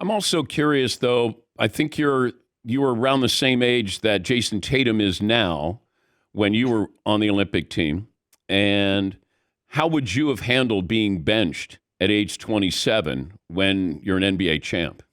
I'm also curious, though. I think you were around the same age that Jayson Tatum is now when you were on the Olympic team. And how would you have handled being benched at age 27 when you're an NBA champ?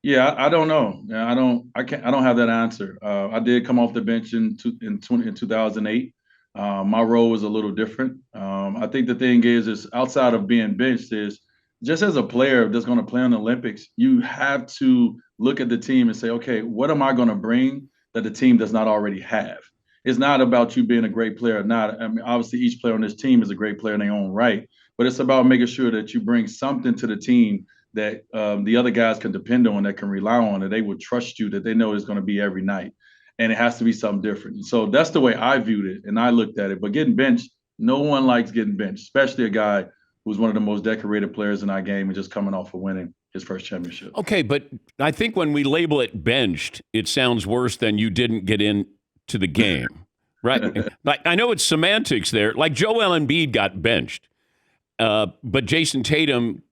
Yeah, I don't know. Yeah, I don't have that answer. I did come off the bench in 2008. My role was a little different. I think the thing is outside of being benched is just as a player that's going to play in the Olympics, you have to look at the team and say, okay, what am I going to bring that the team does not already have? It's not about you being a great player or not. I mean, obviously, each player on this team is a great player in their own right, but it's about making sure that you bring something to the team that the other guys can depend on, that can rely on, that they would trust you, that they know is going to be every night. And it has to be something different. And so that's the way I viewed it and I looked at it. But getting benched, no one likes getting benched, especially a guy who's one of the most decorated players in our game and just coming off of winning his first championship. Okay, but I think when we label it benched, it sounds worse than you didn't get into the game, right? Like, I know it's semantics there. Like Joel Embiid got benched, but Jayson Tatum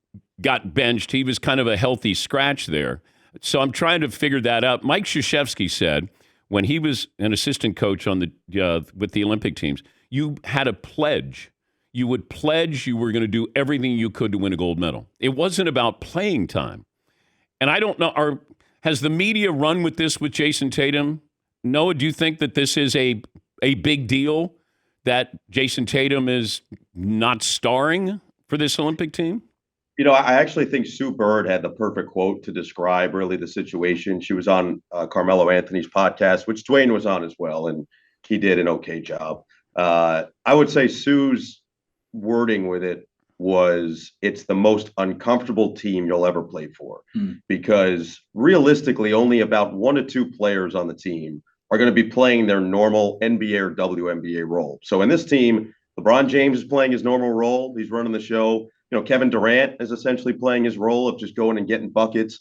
got benched. He was kind of a healthy scratch there. So I'm trying to figure that out. Mike Krzyzewski said when he was an assistant coach on the with the Olympic teams, you had a pledge. You would pledge you were going to do everything you could to win a gold medal. It wasn't about playing time. And I don't know, has the media run with this with Jayson Tatum? Noah, do you think that this is a big deal that Jayson Tatum is not starring for this Olympic team? I actually think Sue Bird had the perfect quote to describe really the situation. She was on Carmelo Anthony's podcast, which Dwyane was on as well, and he did an okay job. I would say Sue's wording with it was, it's the most uncomfortable team you'll ever play for, because realistically only about 1 to 2 players on the team are going to be playing their normal NBA or WNBA role. So in this team, LeBron James is playing his normal role. He's running the show. Kevin Durant is essentially playing his role of just going and getting buckets.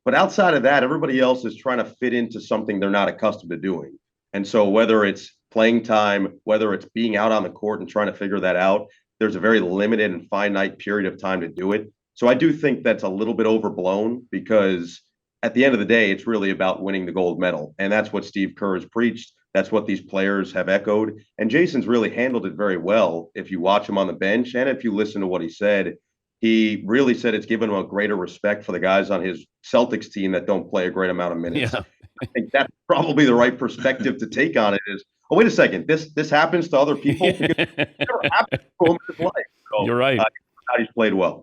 But outside of that, everybody else is trying to fit into something they're not accustomed to doing. And so whether it's playing time, whether it's being out on the court and trying to figure that out, there's a very limited and finite period of time to do it. So I do think that's a little bit overblown, because at the end of the day, it's really about winning the gold medal. And that's what Steve Kerr has preached. That's what these players have echoed. And Jason's really handled it very well. If you watch him on the bench and if you listen to what he really said it's given him a greater respect for the guys on his Celtics team that don't play a great amount of minutes. Yeah. I think that's probably the right perspective to take on it is, oh, wait a second, this happens to other people? Because it never happened to him in his life. So, You're right. He's played well.